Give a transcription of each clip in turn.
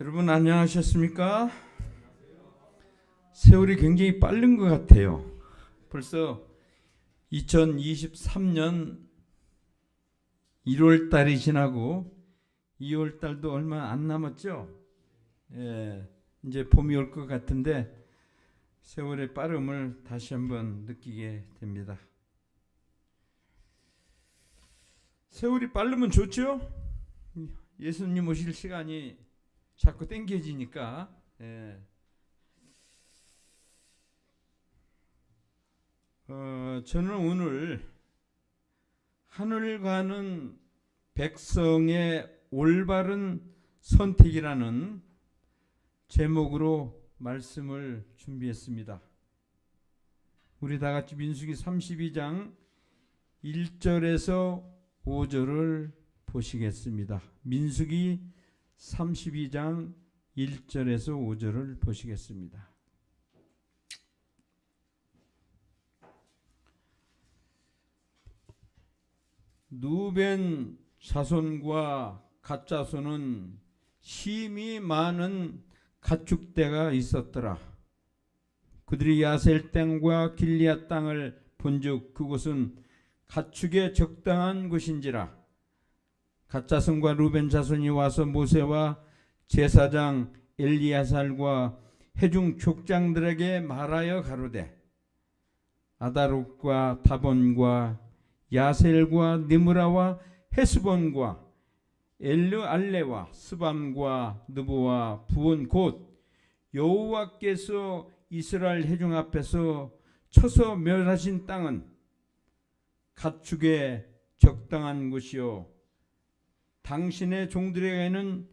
여러분 안녕하셨습니까? 세월이 굉장히 빠른 것 같아요. 벌써 2023년 1월 달이 지나고 2월 달도 얼마 안 남았죠? 예, 이제 봄이 올 것 같은데 세월의 빠름을 다시 한번 느끼게 됩니다. 세월이 빠르면 좋죠? 예수님 오실 시간이 자꾸 땡겨지니까. 저는 오늘 하늘 가는 백성의 올바른 선택이라는 제목으로 말씀을 준비했습니다. 우리 다 같이 민수기 32장 1절에서 5절을 보시겠습니다. 민수기 32장 1절에서 5절을 보시겠습니다. 누벤 자손과 갓 자손은 심히 많은 가축대가 있었더라. 그들이 야셀 땅과 길리앗 땅을 본즉 그곳은 가축에 적당한 곳인지라. 갓 자손과 루벤 자손이 와서 모세와 제사장 엘리야살과 회중 족장들에게 말하여 가로되 아다롯과 다본과 야셀과 니므라와 헤스본과 엘르알레와 스밤과 느보와 부온 곧 여호와께서 이스라엘 회중 앞에서 쳐서 멸하신 땅은 가축에 적당한 곳이요 당신의 종들에게는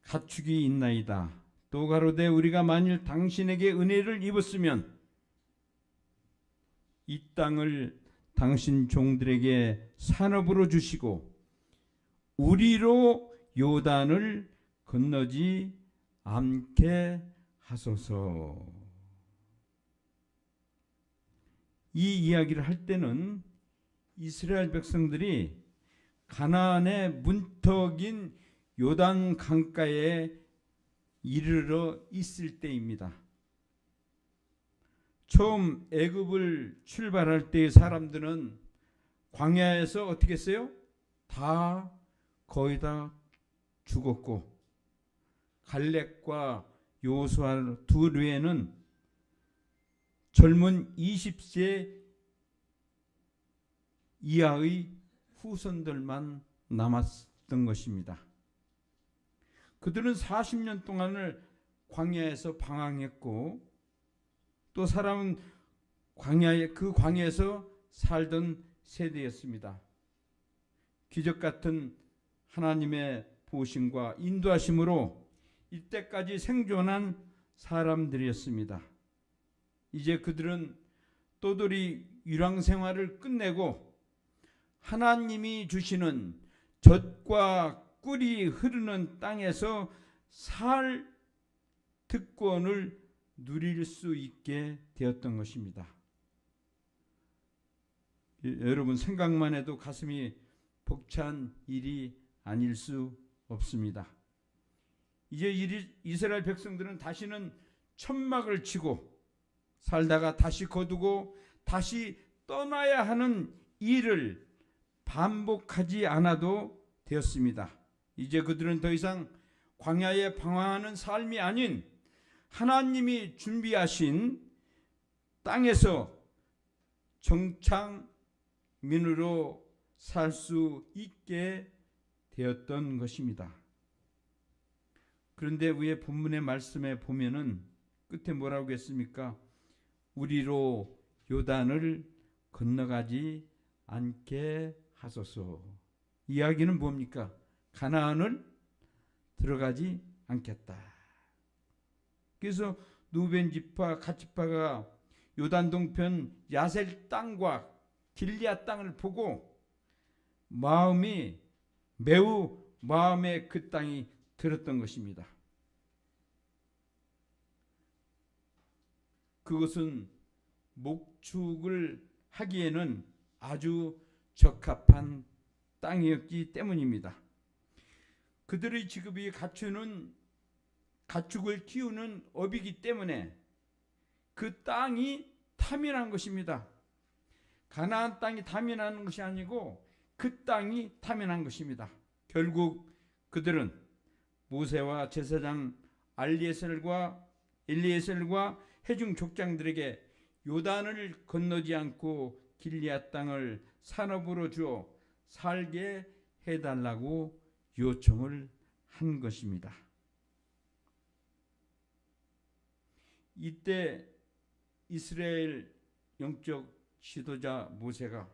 가축이 있나이다. 또 가로되 우리가 만일 당신에게 은혜를 입었으면 이 땅을 당신 종들에게 산업으로 주시고 우리로 요단을 건너지 않게 하소서. 이 이야기를 할 때는 이스라엘 백성들이 가나안의 문턱인 요단 강가에 이르러 있을 때입니다. 처음 애굽을 출발할 때의 사람들은 광야에서 어떻게 했어요? 다 거의 다 죽었고 갈렙과 여호수아 두 류에는 젊은 20세 이하의 후손들만 남았던 것입니다. 그들은 40년 동안을 광야에서 방황했고 또 사람은 그 광야에서 살던 세대였습니다. 기적 같은 하나님의 보심과 인도하심으로 이때까지 생존한 사람들이었습니다. 이제 그들은 또돌이 유랑 생활을 끝내고 하나님이 주시는 젖과 꿀이 흐르는 땅에서 살 특권을 누릴 수 있게 되었던 것입니다. 여러분 생각만 해도 가슴이 벅찬 일이 아닐 수 없습니다. 이제 이스라엘 백성들은 다시는 천막을 치고 살다가 다시 거두고 다시 떠나야 하는 일을 반복하지 않아도 되었습니다. 이제 그들은 더 이상 광야에 방황하는 삶이 아닌 하나님이 준비하신 땅에서 정착민으로 살 수 있게 되었던 것입니다. 그런데 위에 본문의 말씀에 보면은 끝에 뭐라고 했습니까? 우리로 요단을 건너가지 않게 하소서. 이야기는 뭡니까? 가나안을 들어가지 않겠다. 그래서 누벤 지파, 갓 지파가 요단 동편 야셀 땅과 길리앗 땅을 보고 마음에 그 땅이 들었던 것입니다. 그것은 목축을 하기에는 아주 적합한 땅이었기 때문입니다. 그들의 직업이 갖추는 가축을 키우는 업이기 때문에 그 땅이 탐연한 것입니다. 가나안 땅이 탐연한 것이 아니고 그 땅이 탐연한 것입니다. 결국 그들은 모세와 제사장 엘리에셀과 회중 족장들에게 요단을 건너지 않고 길리앗 땅을 산업으로 주어 살게 해달라고 요청을 한 것입니다. 이때 이스라엘 영적 지도자 모세가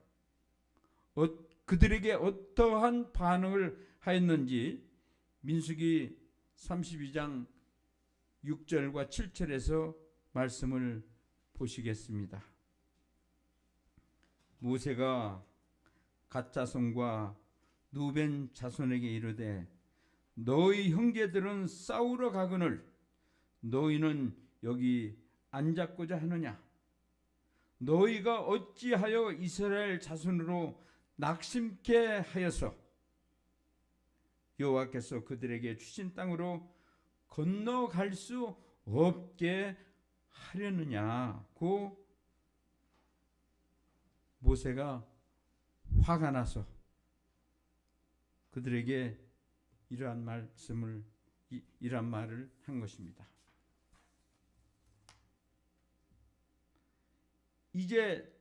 그들에게 어떠한 반응을 하였는지 민수기 32장 6절과 7절에서 말씀을 보시겠습니다. 모세가 갓 자손과 누벤 자손에게 이르되 너희 형제들은 싸우러 가거늘 너희는 여기 앉았고자 하느냐? 너희가 어찌하여 이스라엘 자손으로 낙심케 하여서 여호와께서 그들에게 주신 땅으로 건너갈 수 없게 하려느냐고 모세가 화가 나서 그들에게 이러한 말을 한 것입니다. 이제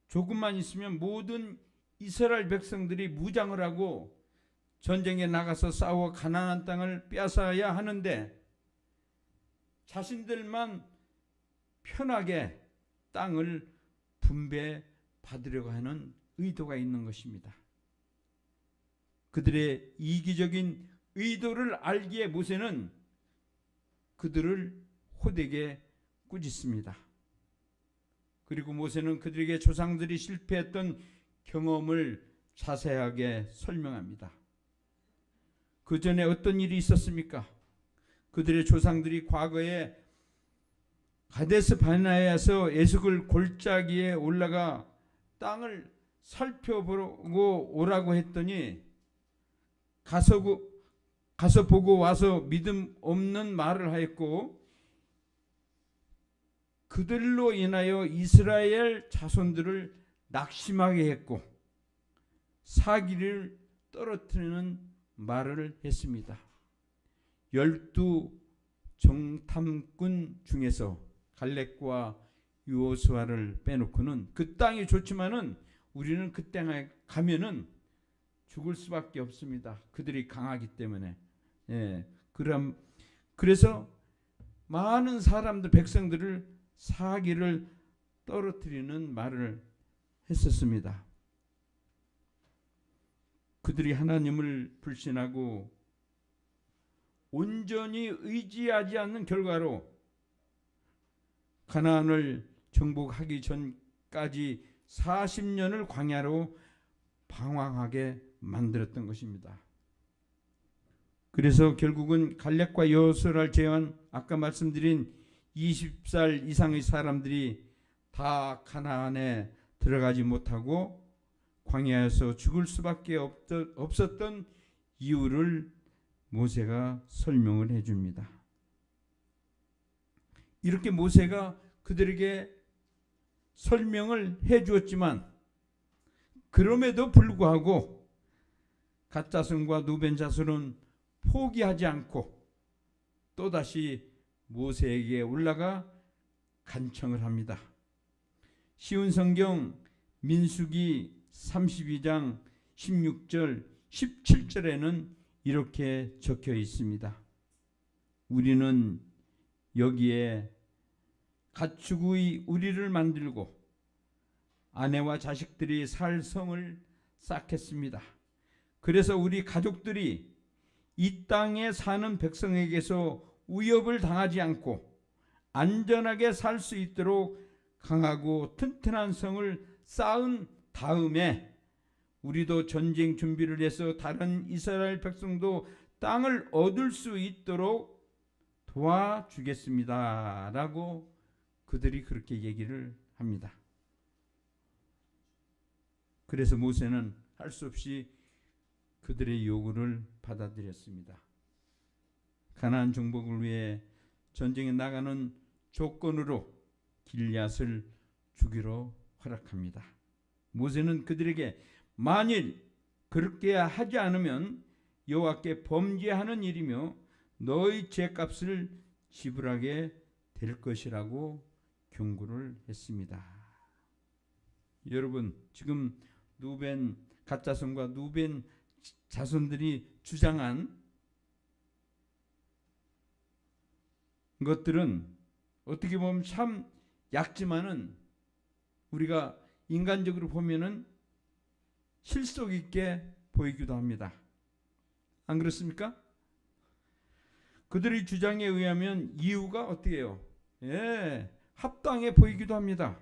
조금만 있으면 모든 이스라엘 백성들이 무장을 하고 전쟁에 나가서 싸워 가나안 땅을 빼앗아야 하는데 자신들만 편하게 땅을 분배받으려고 하는 의도가 있는 것입니다. 그들의 이기적인 의도를 알기에 모세는 그들을 호되게 꾸짖습니다. 그리고 모세는 그들에게 조상들이 실패했던 경험을 자세하게 설명합니다. 그 전에 어떤 일이 있었습니까? 그들의 조상들이 과거에 가데스 바네아에서 에스골 골짜기에 올라가 땅을 살펴보고 오라고 했더니 가서 보고 와서 믿음 없는 말을 하였고 그들로 인하여 이스라엘 자손들을 낙심하게 했고 사기를 떨어뜨리는 말을 했습니다. 12 정탐꾼 중에서 갈렙과 여호수아를 빼놓고는 그 땅이 좋지만은 우리는 그 땅에 가면은 죽을 수밖에 없습니다. 그들이 강하기 때문에. 그래서 많은 사람들 백성들을 사기를 떨어뜨리는 말을 했었습니다. 그들이 하나님을 불신하고 온전히 의지하지 않는 결과로 가나안을 정복하기 전까지 40년을 광야로 방황하게 만들었던 것입니다. 그래서 결국은 갈렙과 여호수아를 제외한 아까 말씀드린 20살 이상의 사람들이 다 가나안에 들어가지 못하고 광야에서 죽을 수밖에 없었던 이유를 모세가 설명을 해줍니다. 이렇게 모세가 그들에게 설명을 해주었지만 그럼에도 불구하고 갓 자손과 누벤 자손은 포기하지 않고 또다시 모세에게 올라가 간청을 합니다. 쉬운 성경 민수기 32장 16절 17절에는 이렇게 적혀 있습니다. 우리는 여기에 가축의 우리를 만들고 아내와 자식들이 살 성을 쌓겠습니다. 그래서 우리 가족들이 이 땅에 사는 백성에게서 위협을 당하지 않고 안전하게 살 수 있도록 강하고 튼튼한 성을 쌓은 다음에 우리도 전쟁 준비를 해서 다른 이스라엘 백성도 땅을 얻을 수 있도록 도와주겠습니다. 라고 그들이 그렇게 얘기를 합니다. 그래서 모세는 할 수 없이 그들의 요구를 받아들였습니다. 가나안 정복을 위해 전쟁에 나가는 조건으로 길앗을 주기로 허락합니다. 모세는 그들에게 만일 그렇게 하지 않으면 여호와께 범죄하는 일이며 너희 죄값을 지불하게 될 것이라고 경고를 했습니다. 여러분, 지금 누벤 갓자손과 누벤 자손들이 주장한 것들은 어떻게 보면 참 얕지만은 우리가 인간적으로 보면은 실속 있게 보이기도 합니다. 안 그렇습니까? 그들의 주장에 의하면 이유가 어떻게 해요? 합당해 보이기도 합니다.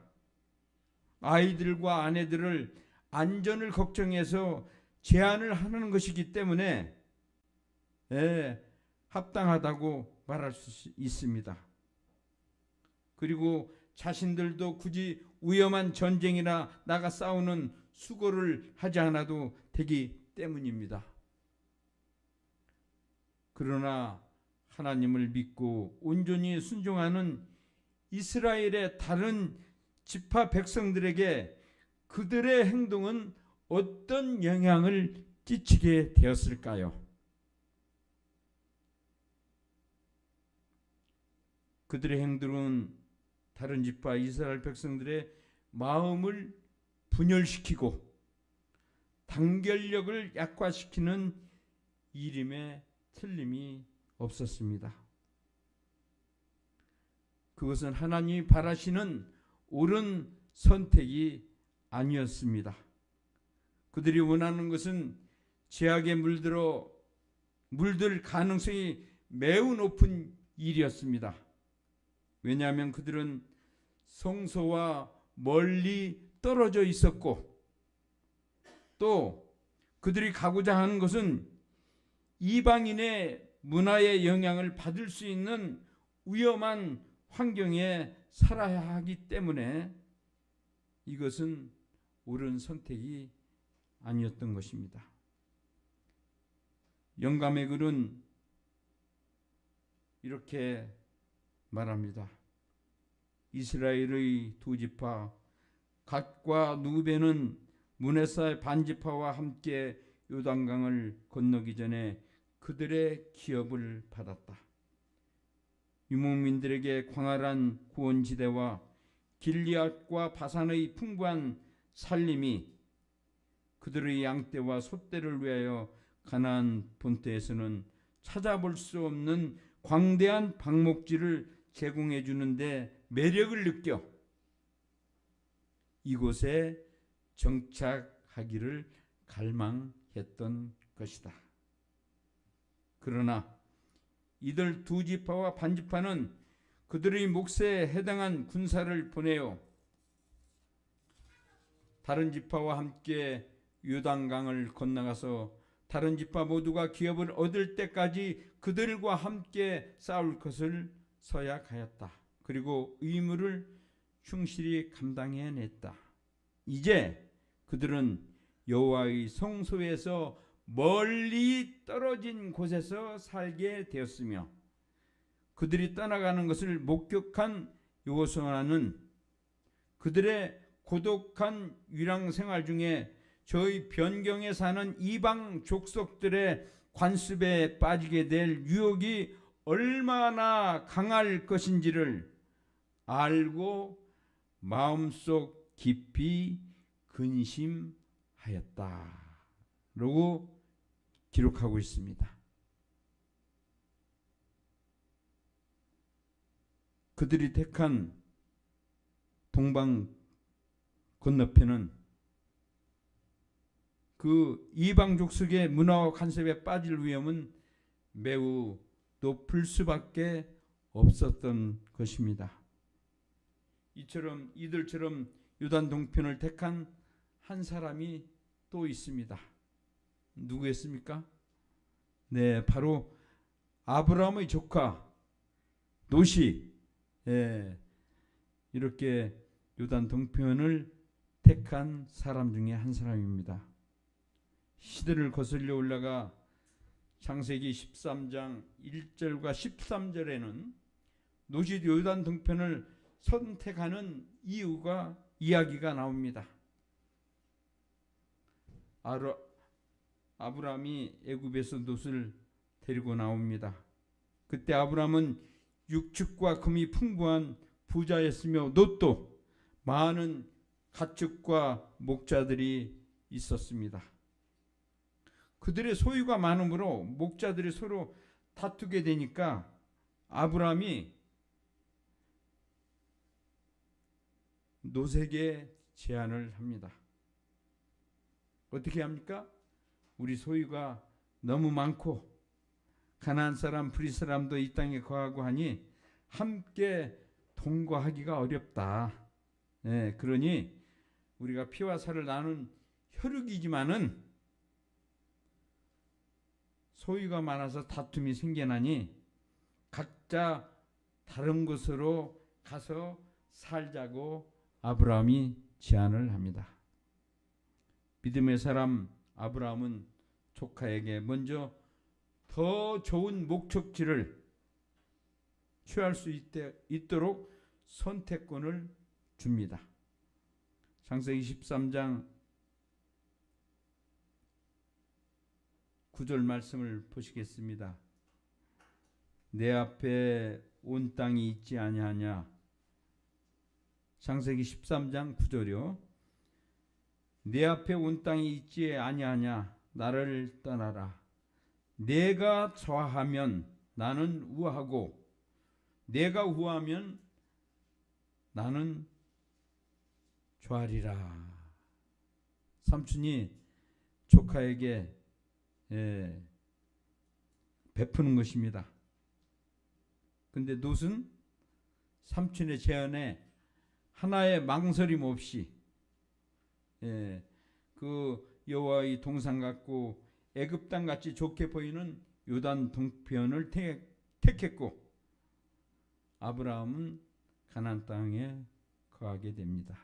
아이들과 아내들을 안전을 걱정해서 제한을 하는 것이기 때문에 합당하다고 말할 수 있습니다. 그리고 자신들도 굳이 위험한 전쟁이나 나가 싸우는 수고를 하지 않아도 되기 때문입니다. 그러나 하나님을 믿고 온전히 순종하는 이스라엘의 다른 지파 백성들에게 그들의 행동은 어떤 영향을 끼치게 되었을까요? 그들의 행동은 다른 지파 이스라엘 백성들의 마음을 분열시키고 단결력을 약화시키는 일임에 틀림이 없었습니다. 그것은 하나님이 바라시는 옳은 선택이 아니었습니다. 그들이 원하는 것은 죄악에 물들 가능성이 매우 높은 일이었습니다. 왜냐하면 그들은 성소와 멀리 떨어져 있었고 또 그들이 가고자 하는 것은 이방인의 문화의 영향을 받을 수 있는 위험한 환경에 살아야 하기 때문에 이것은 옳은 선택이 아니었던 것입니다. 영감의 글은 이렇게 말합니다. 이스라엘의 두 지파 갓과 누벤은 문에사의 반지파와 함께 요단강을 건너기 전에 그들의 기업을 받았다. 유목민들에게 광활한 구원지대와 길리앗과 바산의 풍부한 산림이 그들의 양떼와 소떼를 위하여 가나안 본토에서는 찾아볼 수 없는 광대한 방목지를 제공해 주는데 매력을 느껴 이곳에 정착하기를 갈망했던 것이다. 그러나 이들 두 지파와 반지파는 그들의 몫에 해당한 군사를 보내어 다른 지파와 함께 요단강을 건너가서 다른 지파 모두가 기업을 얻을 때까지 그들과 함께 싸울 것을 서약하였다. 그리고 의무를 충실히 감당해냈다. 이제 그들은 여호와의 성소에서 멀리 떨어진 곳에서 살게 되었으며 그들이 떠나가는 것을 목격한 여호수아는 그들의 고독한 유랑 생활 중에 저희 변경에 사는 이방 족속들의 관습에 빠지게 될 유혹이 얼마나 강할 것인지를 알고 마음속 깊이 근심하였다. 라고 기록하고 있습니다. 그들이 택한 동방 건너편은 그 이방 족속의 문화와 간섭에 빠질 위험은 매우 높을 수밖에 없었던 것입니다. 이들처럼 요단 동편을 택한 한 사람이 또 있습니다. 누구였습니까? 네, 바로 아브라함의 조카 롯이 이렇게 요단 동편을 택한 사람 중에 한 사람입니다. 시대를 거슬려 올라가 창세기 13장 1절과 13절에는 롯이 요단 동편을 선택하는 이야기가 나옵니다. 아브라함이 애굽에서 롯을 데리고 나옵니다. 그때 아브라함은 육축과 금이 풍부한 부자였으며 롯도 많은 가축과 목자들이 있었습니다. 그들의 소유가 많으므로 목자들이 서로 다투게 되니까 아브라함이 롯에게 제안을 합니다. 어떻게 합니까? 우리 소유가 너무 많고 가나안 사람, 브릿 사람도 이 땅에 거하고 하니 함께 동거하기가 어렵다. 그러니 우리가 피와 살을 나눈 혈육이지만은 소유가 많아서 다툼이 생겨나니 각자 다른 곳으로 가서 살자고 아브라함이 제안을 합니다. 믿음의 사람 아브라함은 조카에게 먼저 더 좋은 목적지를 취할 수 있도록 선택권을 줍니다. 창세기 13장 9절 말씀을 보시겠습니다. 내 앞에 온 땅이 있지 아니하냐. 창세기 13장 9절이요. 내 앞에 온 땅이 있지 아니하냐. 나를 떠나라. 내가 좌하면 나는 우하고 내가 우하면 나는 좌리라. 삼촌이 조카에게 베푸는 것입니다. 근데 롯은 삼촌의 제안에 하나의 망설임 없이 그 여호와의 동산 같고 애굽 땅 같이 좋게 보이는 요단 동편을 택했고 아브라함은 가나안 땅에 거하게 됩니다.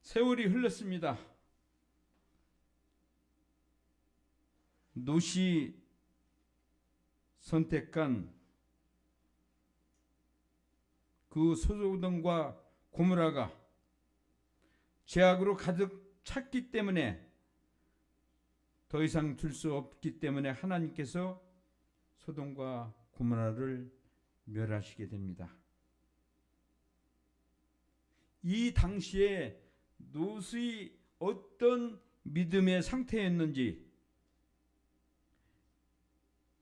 세월이 흘렀습니다. 롯이 선택한 그 소돔과 고모라가 죄악으로 가득 찼기 때문에 더 이상 줄 수 없기 때문에 하나님께서 소돔과 고모라를 멸하시게 됩니다. 이 당시에 롯이 어떤 믿음의 상태였는지,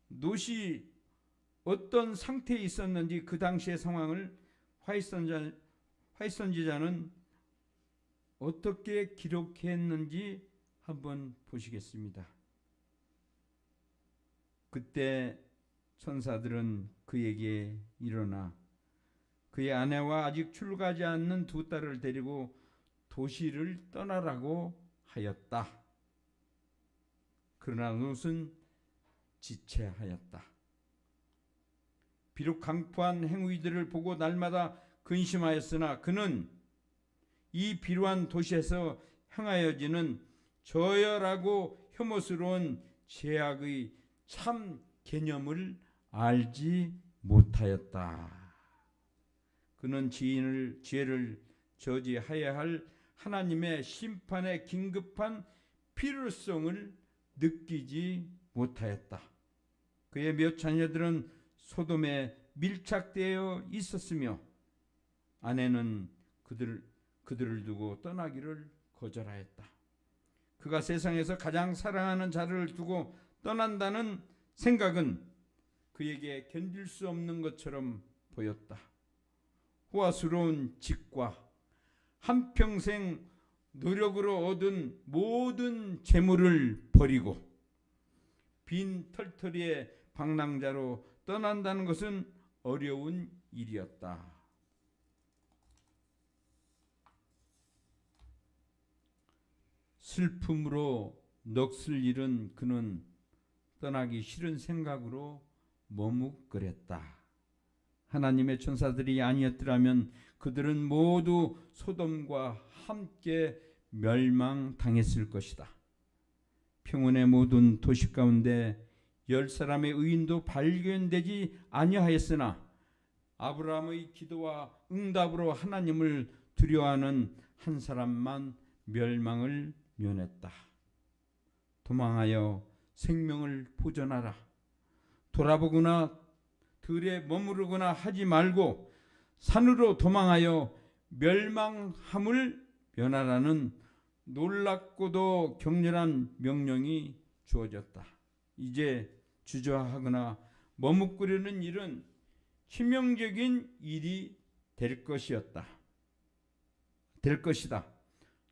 롯이 어떤 상태에 있었는지 그 당시의 상황을 화이선지자는 어떻게 기록했는지 한번 보시겠습니다. 그때 천사들은 그에게 일어나 그의 아내와 아직 출가하지 않는 두 딸을 데리고 도시를 떠나라고 하였다. 그러나 롯은 지체하였다. 비록 강포한 행위들을 보고 날마다 근심하였으나 그는 이 비루한 도시에서 행하여지는 저열하고 혐오스러운 죄악의 참 개념을 알지 못하였다. 그는 죄를 저지하여야 할 하나님의 심판의 긴급한 필요성을 느끼지 못하였다. 그의 몇 자녀들은 소돔에 밀착되어 있었으며 아내는 그들을 두고 떠나기를 거절하였다. 그가 세상에서 가장 사랑하는 자를 두고 떠난다는 생각은 그에게 견딜 수 없는 것처럼 보였다. 호화스러운 집과 한평생 노력으로 얻은 모든 재물을 버리고 빈 털터리의 방랑자로 떠난다는 것은 어려운 일이었다. 슬픔으로 넋을 잃은 그는 떠나기 싫은 생각으로 머뭇거렸다. 하나님의 천사들이 아니었더라면 그들은 모두 소돔과 함께 멸망당했을 것이다. 평원의 모든 도시 가운데 10사람의 의인도 발견되지 아니하였으나 아브라함의 기도와 응답으로 하나님을 두려워하는 한 사람만 멸망을 면했다. 도망하여 생명을 보존하라. 돌아보거나 들에 머무르거나 하지 말고 산으로 도망하여 멸망함을 면하라는 놀랍고도 격렬한 명령이 주어졌다. 이제 주저하거나 머뭇거리는 일은 치명적인 일이 될 것이다.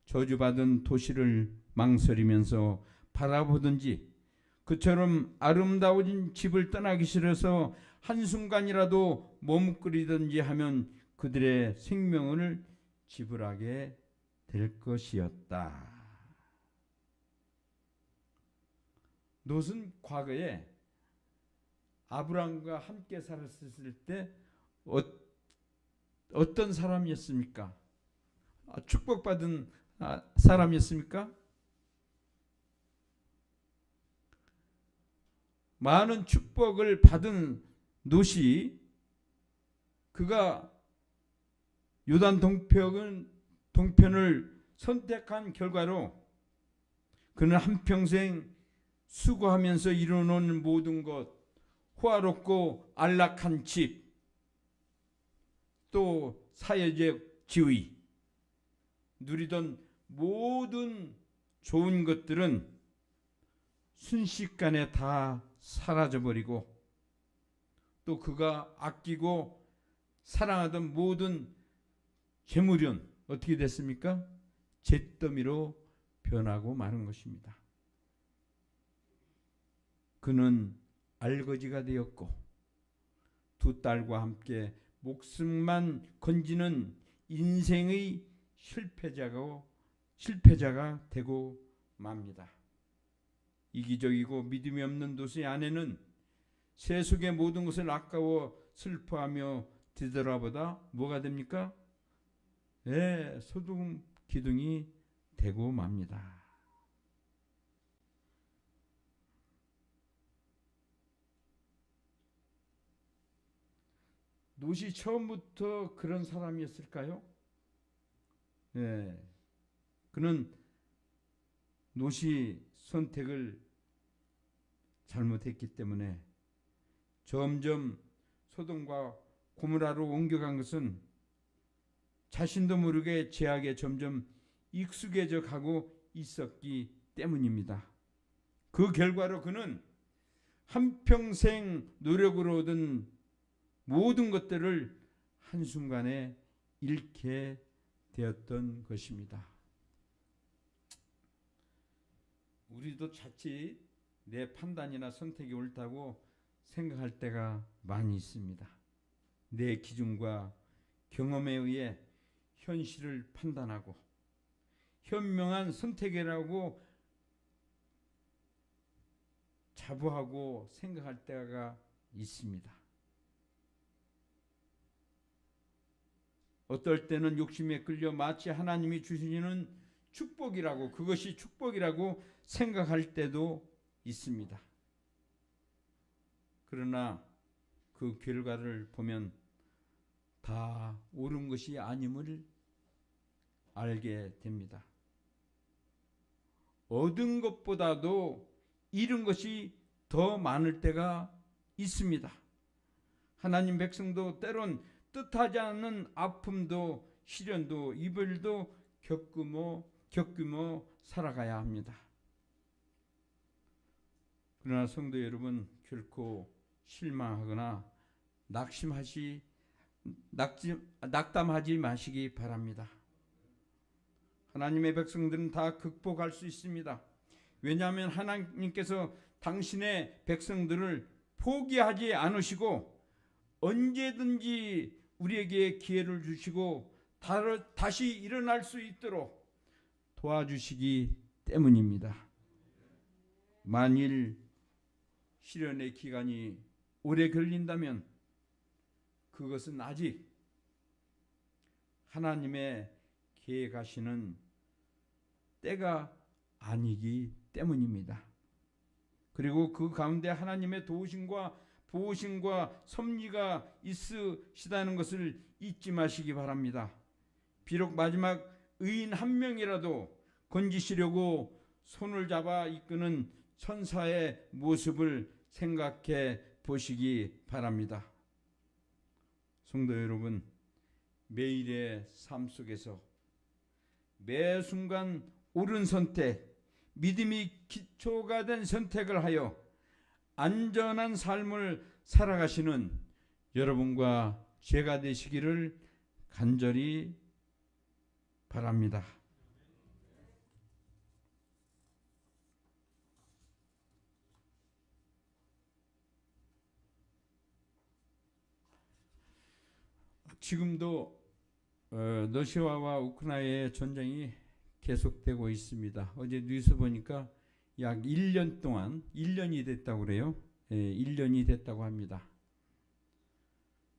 저주받은 도시를 망설이면서 바라보든지 그처럼 아름다워진 집을 떠나기 싫어서 한순간이라도 머뭇거리든지 하면 그들의 생명을 지불하게 될 것이었다. 롯은 과거에 아브라함과 함께 살았을 때 어떤 사람이었습니까? 축복받은 사람이었습니까? 많은 축복을 받은 롯이 그가 요단 동편을 선택한 결과로 그는 한평생 수고하면서 이루어놓은 모든 것, 호화롭고 안락한 집, 또 사회적 지위, 누리던 모든 좋은 것들은 순식간에 다 사라져버리고 또 그가 아끼고 사랑하던 모든 재물은 어떻게 됐습니까? 잿더미로 변하고 마는 것입니다. 그는 알거지가 되었고 두 딸과 함께 목숨만 건지는 인생의 실패자가 되고 맙니다. 이기적이고 믿음이 없는 롯의 아내는 세속의 모든 것을 아까워 슬퍼하며 뒤돌아보다 뭐가 됩니까? 소금 기둥이 되고 맙니다. 롯이 처음부터 그런 사람이었을까요? 그는 롯이 선택을 잘못했기 때문에 점점 소돔과 고모라로 옮겨간 것은 자신도 모르게 죄악에 점점 익숙해져 가고 있었기 때문입니다. 그 결과로 그는 한평생 노력으로 얻은 모든 것들을 한순간에 잃게 되었던 것입니다. 우리도 자칫 내 판단이나 선택이 옳다고 생각할 때가 많이 있습니다. 내 기준과 경험에 의해 현실을 판단하고 현명한 선택이라고 자부하고 생각할 때가 있습니다. 어떨 때는 욕심에 끌려 마치 하나님이 주시는 축복이라고 그것이 축복이라고 생각할 때도 있습니다. 그러나 그 결과를 보면 다 옳은 것이 아님을 알게 됩니다. 얻은 것보다도 잃은 것이 더 많을 때가 있습니다. 하나님 백성도 때론 뜻하지 않는 아픔도 시련도 이별도 겪으며 살아가야 합니다. 그러나 성도 여러분, 결코 실망하거나 낙담하지 마시기 바랍니다. 하나님의 백성들은 다 극복할 수 있습니다. 왜냐하면 하나님께서 당신의 백성들을 포기하지 않으시고 언제든지 우리에게 기회를 주시고 다시 일어날 수 있도록 도와주시기 때문입니다. 만일 시련의 기간이 오래 걸린다면 그것은 아직 하나님의 계획하시는 때가 아니기 때문입니다. 그리고 그 가운데 하나님의 도우심과 보호심과 섭리가 있으시다는 것을 잊지 마시기 바랍니다. 비록 마지막 의인 한 명이라도 건지시려고 손을 잡아 이끄는 천사의 모습을 생각해 보시기 바랍니다. 성도 여러분, 매일의 삶 속에서 매 순간 옳은 선택, 믿음이 기초가 된 선택을 하여 안전한 삶을 살아가시는 여러분과 제가 되시기를 간절히 바랍니다. 지금도 러시아와 우크라이나의 전쟁이 계속되고 있습니다. 어제 뉴스 보니까 약 1년 동안 1년이 됐다고 그래요. 1년이 됐다고 합니다.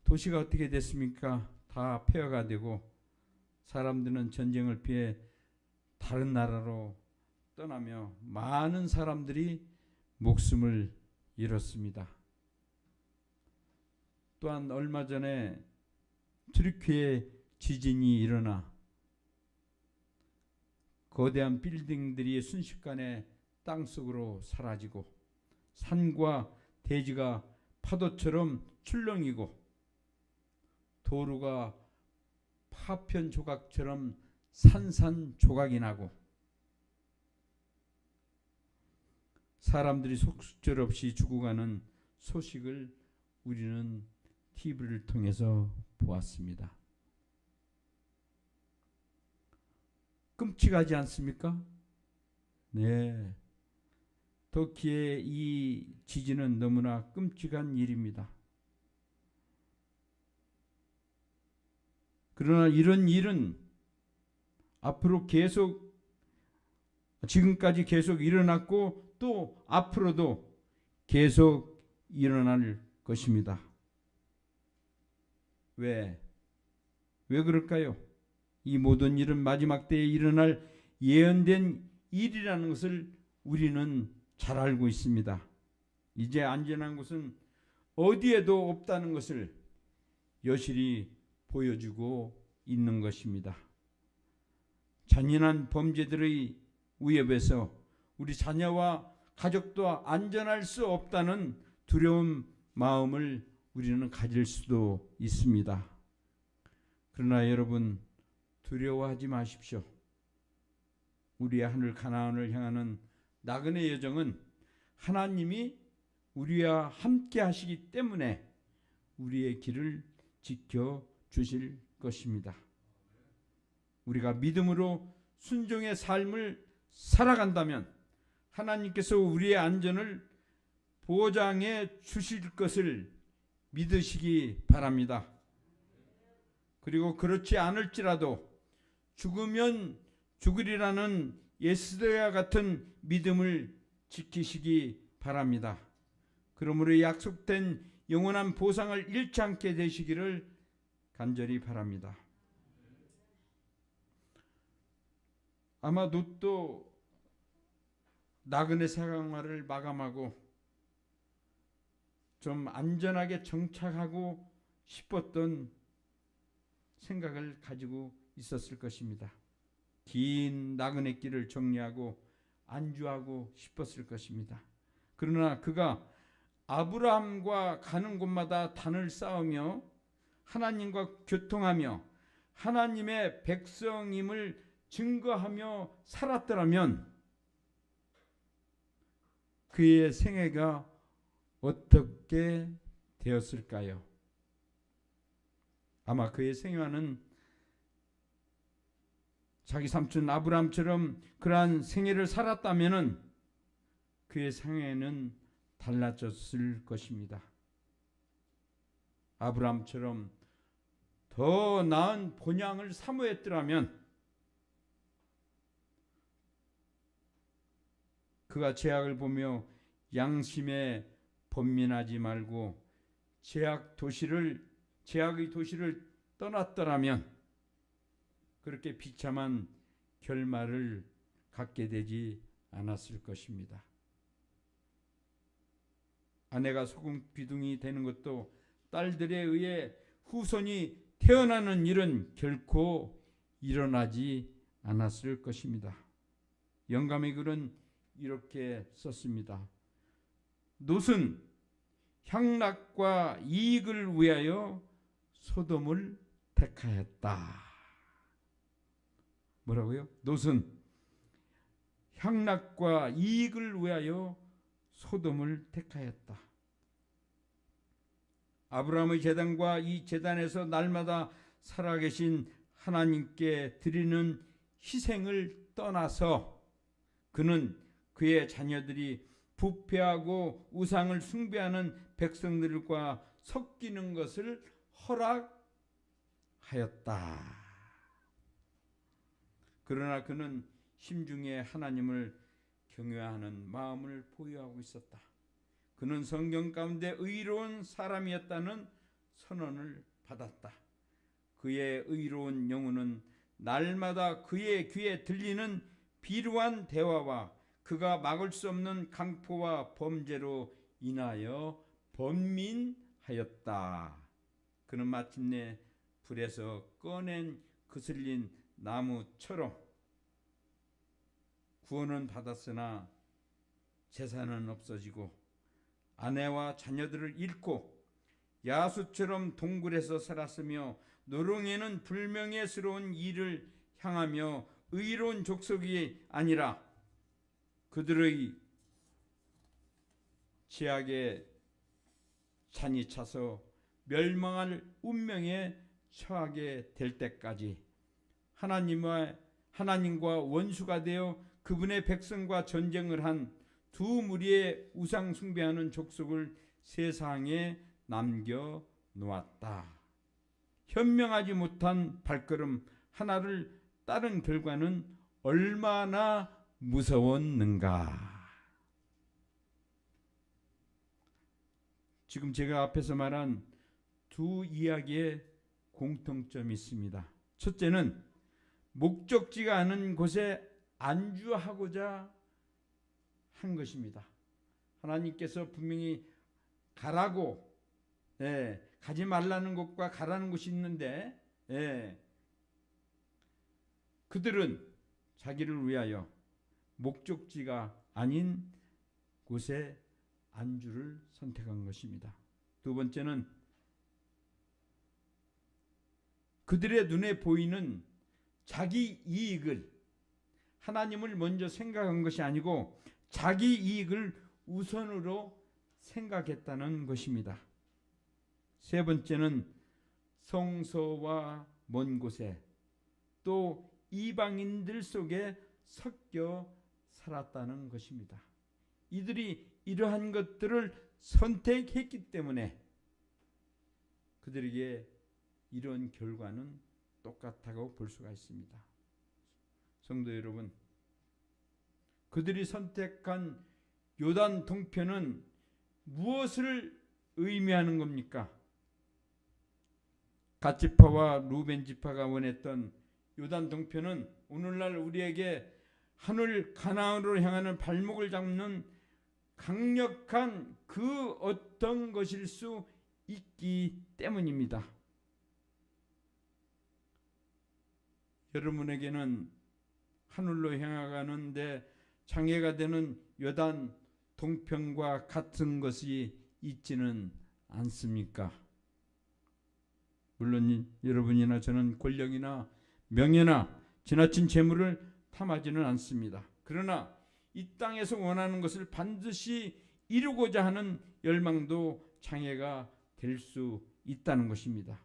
도시가 어떻게 됐습니까? 다 폐허가 되고 사람들은 전쟁을 피해 다른 나라로 떠나며 많은 사람들이 목숨을 잃었습니다. 또한 얼마 전에 트르키에 지진이 일어나 거대한 빌딩들이 순식간에 땅속으로 사라지고 산과 대지가 파도처럼 출렁이고 도로가 파편 조각처럼 산산조각이 나고 사람들이 속절없이 죽어가는 소식을 우리는 TV를 통해서 보았습니다. 끔찍하지 않습니까? 네. 터키의 이 지진은 너무나 끔찍한 일입니다. 그러나 이런 일은 앞으로 계속 지금까지 계속 일어났고 또 앞으로도 계속 일어날 것입니다. 왜 그럴까요? 이 모든 일은 마지막 때에 일어날 예언된 일이라는 것을 우리는 잘 알고 있습니다. 이제 안전한 곳은 어디에도 없다는 것을 여실히 보여주고 있는 것입니다. 잔인한 범죄들의 위협에서 우리 자녀와 가족도 안전할 수 없다는 두려운 마음을 우리는 가질 수도 있습니다. 그러나 여러분, 두려워하지 마십시오. 우리의 하늘 가나안을 향하는 나그네 여정은 하나님이 우리와 함께 하시기 때문에 우리의 길을 지켜 주실 것입니다. 우리가 믿음으로 순종의 삶을 살아간다면 하나님께서 우리의 안전을 보장해 주실 것을 믿으시기 바랍니다. 그리고 그렇지 않을지라도 죽으면 죽으리라는 예수와 같은 믿음을 지키시기 바랍니다. 그러므로 약속된 영원한 보상을 잃지 않게 되시기를 간절히 바랍니다. 아마 롯도 나그네 생활을 마감하고 좀 안전하게 정착하고 싶었던 생각을 가지고 있었을 것입니다. 긴 나그네 길을 정리하고 안주하고 싶었을 것입니다. 그러나 그가 아브라함과 가는 곳마다 단을 쌓으며 하나님과 교통하며 하나님의 백성임을 증거하며 살았더라면 그의 생애가 어떻게 되었을까요? 아마 그의 생애와는 자기 삼촌 아브라함처럼 그러한 생애를 살았다면 그의 생애는 달라졌을 것입니다. 아브라함처럼 더 나은 본향을 사모했더라면 그가 죄악을 보며 양심에 번민하지 말고 죄악의 도시를 떠났더라면 그렇게 비참한 결말을 갖게 되지 않았을 것입니다. 아내가 소금 기둥이 되는 것도 딸들에 의해 후손이 태어나는 일은 결코 일어나지 않았을 것입니다. 영감의 글은 이렇게 썼습니다. 롯은 향락과 이익을 위하여 소돔을 택하였다. 뭐라고요? 롯은 향락과 이익을 위하여 소돔을 택하였다. 아브라함의 제단과 이 제단에서 날마다 살아계신 하나님께 드리는 희생을 떠나서 그는 그의 자녀들이 부패하고 우상을 숭배하는 백성들과 섞이는 것을 허락하였다. 그러나 그는 심중에 하나님을 경외하는 마음을 보유하고 있었다. 그는 성경 가운데 의로운 사람이었다는 선언을 받았다. 그의 의로운 영혼은 날마다 그의 귀에 들리는 비루한 대화와 그가 막을 수 없는 강포와 범죄로 인하여 번민하였다. 그는 마침내 불에서 꺼낸 그슬린 나무처럼 구원은 받았으나 재산은 없어지고 아내와 자녀들을 잃고 야수처럼 동굴에서 살았으며 노릉에는 불명예스러운 일을 향하며 의로운 족속이 아니라 그들의 죄악에 잔이 차서 멸망할 운명에 처하게 될 때까지 하나님과 원수가 되어 그분의 백성과 전쟁을 한 두 무리의 우상 숭배하는 족속을 세상에 남겨 놓았다. 현명하지 못한 발걸음 하나를 따른 결과는 얼마나 무서웠는가. 지금 제가 앞에서 말한 두 이야기에 공통점이 있습니다. 첫째는 목적지가 않은 곳에 안주하고자 한 것입니다. 하나님께서 분명히 가라고 가지 말라는 곳과 가라는 곳이 있는데 그들은 자기를 위하여 목적지가 아닌 곳에 안주를 선택한 것입니다. 두 번째는 그들의 눈에 보이는 자기 이익을 하나님을 먼저 생각한 것이 아니고 자기 이익을 우선으로 생각했다는 것입니다. 세 번째는 성소와 먼 곳에 또 이방인들 속에 섞여 살았다는 것입니다. 이들이 이러한 것들을 선택했기 때문에 그들에게 이런 결과는 똑같다고 볼 수가 있습니다. 성도 여러분, 그들이 선택한 요단 동편은 무엇을 의미하는 겁니까? 갓 지파와 루벤 지파가 원했던 요단 동편은 오늘날 우리에게 하늘 가나안으로 향하는 발목을 잡는 강력한 그 어떤 것일 수 있기 때문입니다. 여러분에게는 하늘로 향하는데 장애가 되는 요단 동편과 같은 것이 있지는 않습니까? 물론 여러분이나 저는 권력이나 명예나 지나친 재물을 탐하지는 않습니다. 그러나 이 땅에서 원하는 것을 반드시 이루고자 하는 열망도 장애가 될 수 있다는 것입니다.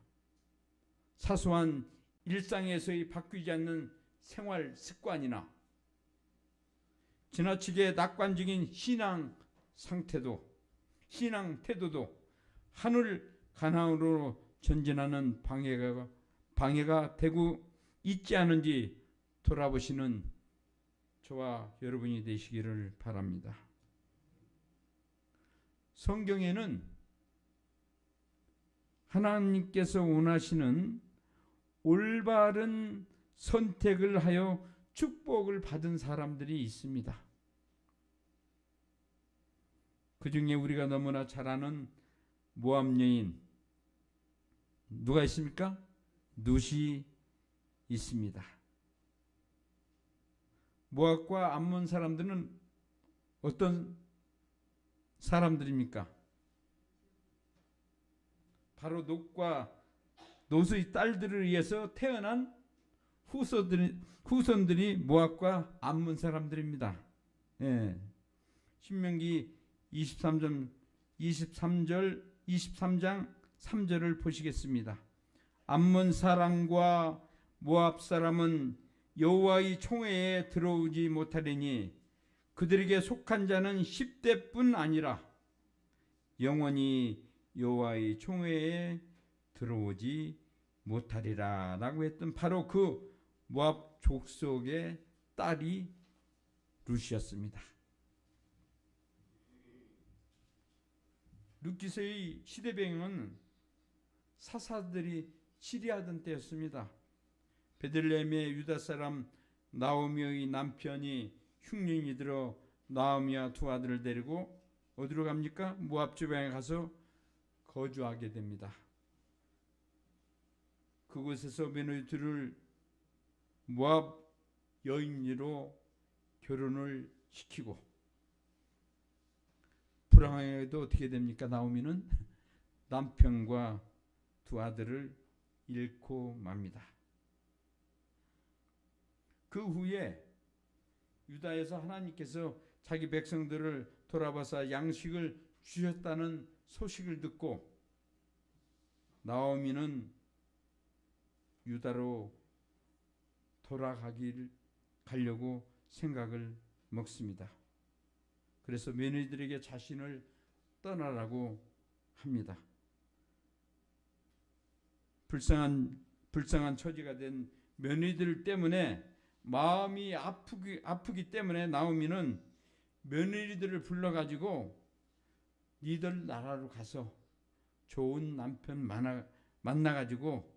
사소한 일상에서의 바뀌지 않는 생활 습관이나 지나치게 낙관적인 신앙 태도도 하늘 가나안으로 전진하는 방해가 되고 있지 않은지 돌아보시는 저와 여러분이 되시기를 바랍니다. 성경에는 하나님께서 원하시는 올바른 선택을 하여 축복을 받은 사람들이 있습니다. 그 중에 우리가 너무나 잘 아는 모압 여인 누가 있습니까? 룻이 있습니다. 모압과 암몬 사람들은 어떤 사람들입니까? 바로 롯의 딸들을 위해서 태어난 후손들이 모압과 암몬 사람들입니다. 예. 신명기 23장 3절을 보시겠습니다. 암몬 사람과 모압 사람은 여호와의 총회에 들어오지 못하리니 그들에게 속한 자는 10대뿐 아니라 영원히 여호와의 총회에 들어오지 못하리라 라고 했던 바로 그 모압 족속의 딸이 룻이었습니다. 룻기서의 시대배경은 사사들이 치리하던 때였습니다. 베들레헴의 유다 사람 나오미의 남편이 흉년이 들어 나오미와 두 아들을 데리고 어디로 갑니까? 모압 지방에 가서 거주하게 됩니다. 그곳에서 며느리들을 모압 여인으로 결혼을 시키고 불황에도 어떻게 됩니까? 나오미는 남편과 두 아들을 잃고 맙니다. 그 후에 유다에서 하나님께서 자기 백성들을 돌아봐서 양식을 주셨다는 소식을 듣고 나오미는 유다로 가려고 생각을 먹습니다. 그래서 며느리들에게 자신을 떠나라고 합니다. 불쌍한 처지가 된 며느리들 때문에 마음이 아프기 때문에 나오미는 며느리들을 불러가지고 니들 나라로 가서 좋은 남편 만나가지고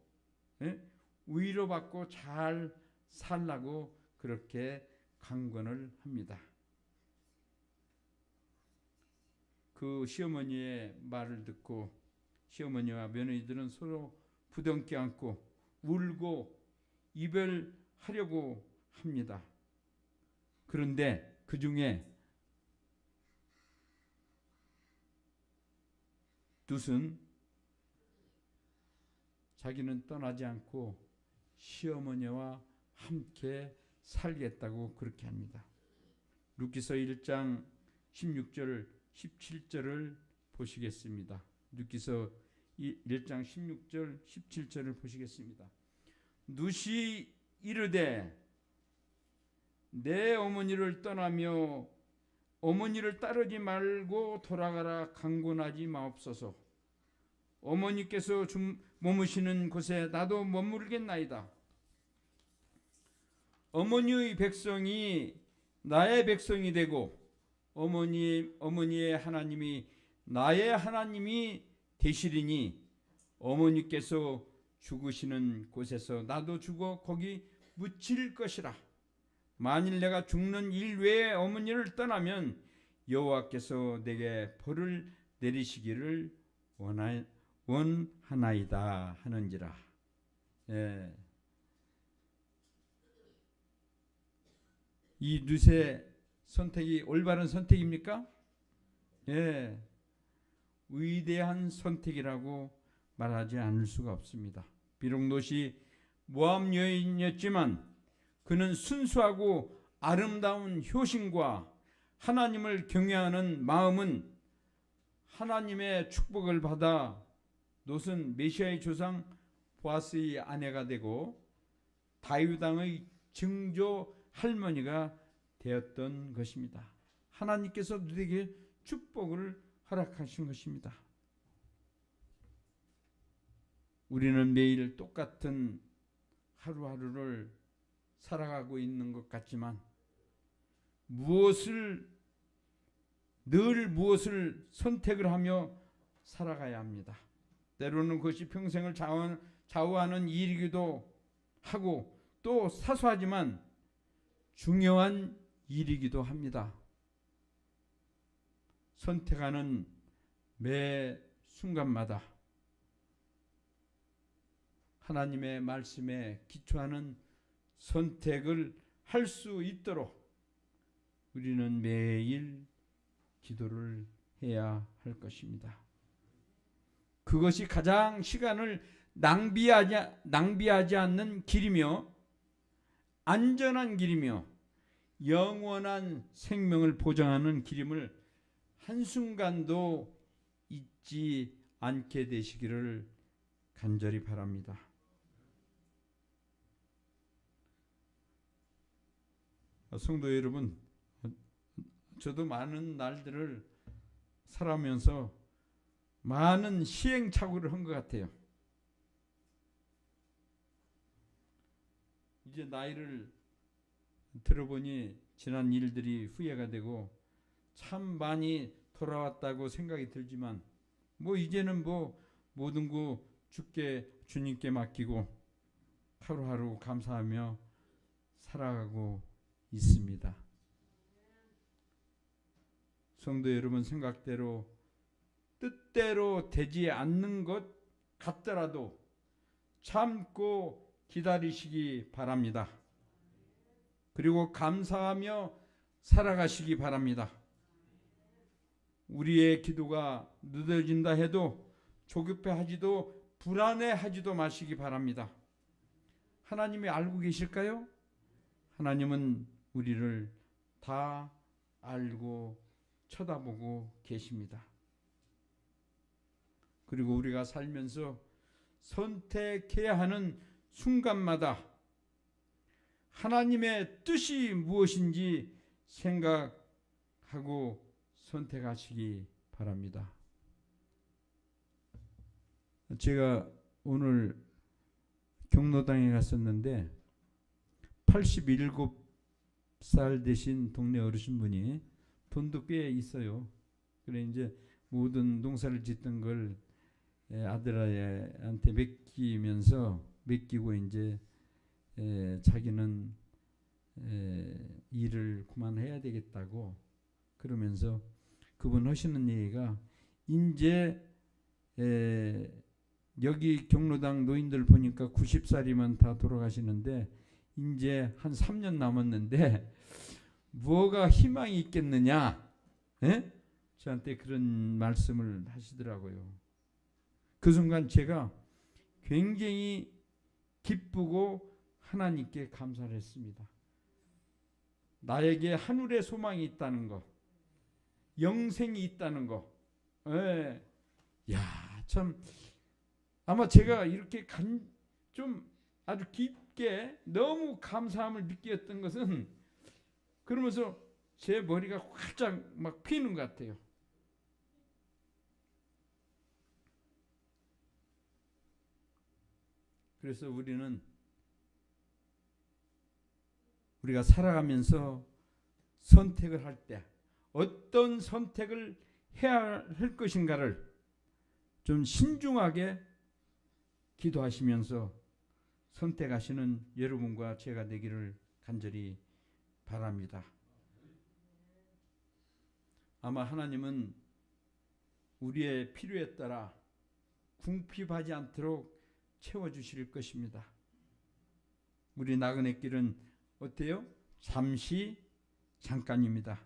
위로받고 잘 살라고 그렇게 강권을 합니다. 그 시어머니의 말을 듣고 시어머니와 며느리들은 서로 부둥켜 안고 울고 이별하려고 합니다. 그런데 그 중에 룻은 자기는 떠나지 않고 시어머니와 함께 살겠다고 그렇게 합니다. 룻기서 1장 16절 17절을 보시겠습니다. 룻기서 1장 16절 17절을 보시겠습니다. 룻이 이르되 내 어머니를 떠나며 어머니를 따르지 말고 돌아가라 강권하지 마옵소서. 어머니께서 머무시는 곳에 나도 머무르겠나이다. 어머니의 백성이 나의 백성이 되고 어머니의 하나님이 나의 하나님이 되시리니 어머니께서 죽으시는 곳에서 나도 죽어 거기 묻힐 것이라. 만일 내가 죽는 일 외에 어머니를 떠나면 여호와께서 내게 벌을 내리시기를 원하나이다 하는지라. 예. 이 룻의 선택이 올바른 선택입니까? 예. 위대한 선택이라고 말하지 않을 수가 없습니다. 비록 롯이 모압 여인이었지만 그는 순수하고 아름다운 효심과 하나님을 경외하는 마음은 하나님의 축복을 받아 롯은 메시아의 조상 보아스의 아내가 되고 다윗 왕의 증조 할머니가 되었던 것입니다. 하나님께서 롯에게 축복을 허락하신 것입니다. 우리는 매일 똑같은 하루하루를 살아가고 있는 것 같지만 늘 무엇을 선택을 하며 살아가야 합니다. 때로는 그것이 평생을 좌우하는 일이기도 하고 또 사소하지만 중요한 일이기도 합니다. 선택하는 매 순간마다 하나님의 말씀에 기초하는 선택을 할 수 있도록 우리는 매일 기도를 해야 할 것입니다. 그것이 가장 시간을 낭비하지 않는 길이며 안전한 길이며 영원한 생명을 보장하는 길임을 한순간도 잊지 않게 되시기를 간절히 바랍니다. 성도 여러분, 저도 많은 날들을 살아오면서 많은 시행착오를 한 것 같아요. 이제 나이를 들어보니 지난 일들이 후회가 되고 참 많이 돌아왔다고 생각이 들지만 이제는 모든 거 주님께 맡기고 하루하루 감사하며 살아가고 있습니다. 성도 여러분, 생각대로 뜻대로 되지 않는 것 같더라도 참고 기다리시기 바랍니다. 그리고 감사하며 살아가시기 바랍니다. 우리의 기도가 늦어진다 해도 조급해하지도 불안해하지도 마시기 바랍니다. 하나님이 알고 계실까요? 하나님은 우리를 다 알고 쳐다보고 계십니다. 그리고 우리가 살면서 선택해야 하는 순간마다 하나님의 뜻이 무엇인지 생각하고 선택하시기 바랍니다. 제가 오늘 경로당에 갔었는데 87살 되신 동네 어르신분이 돈도 꽤 있어요. 그래 이제 모든 농사를 짓던 걸 아들한테 맡기고 이제 자기는 일을 그만해야 되겠다고 그러면서 그분 하시는 얘기가 이제 여기 경로당 노인들 보니까 90살이면 다 돌아가시는데 이제 한 3년 남았는데 뭐가 희망이 있겠느냐? 에? 저한테 그런 말씀을 하시더라고요. 그 순간 제가 굉장히 기쁘고 하나님께 감사를 했습니다. 나에게 하늘의 소망이 있다는 거, 영생이 있다는 거. 야, 참 아마 제가 이렇게 좀 아주 깊게 너무 감사함을 느꼈던 것은 그러면서 제 머리가 활짝 막 피는 것 같아요. 그래서 우리가 살아가면서 선택을 할 때 어떤 선택을 해야 할 것인가를 좀 신중하게 기도하시면서 선택하시는 여러분과 제가 되기를 간절히 바랍니다. 아마 하나님은 우리의 필요에 따라 궁핍하지 않도록 채워주실 것입니다. 우리 나그네 길은 어때요? 잠깐입니다.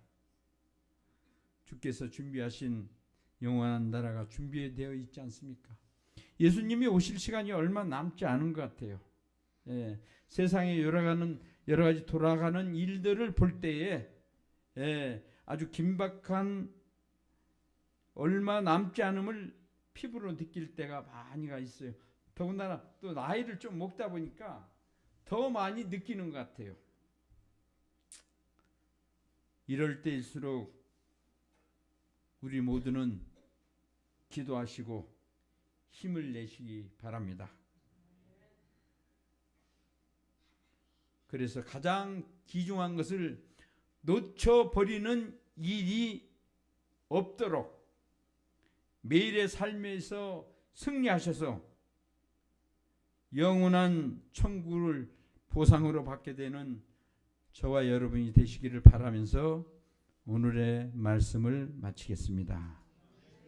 주께서 준비하신 영원한 나라가 준비되어 있지 않습니까? 예수님이 오실 시간이 얼마 남지 않은 것 같아요. 세상에 여러 가지 돌아가는 일들을 볼 때에 아주 긴박한 얼마 남지 않음을 피부로 느낄 때가 많이가 있어요. 더군다나 또 나이를 좀 먹다 보니까 더 많이 느끼는 것 같아요. 이럴 때일수록 우리 모두는 기도하시고 힘을 내시기 바랍니다. 그래서 가장 귀중한 것을 놓쳐버리는 일이 없도록 매일의 삶에서 승리하셔서 영원한 천국을 보상으로 받게 되는 저와 여러분이 되시기를 바라면서 오늘의 말씀을 마치겠습니다.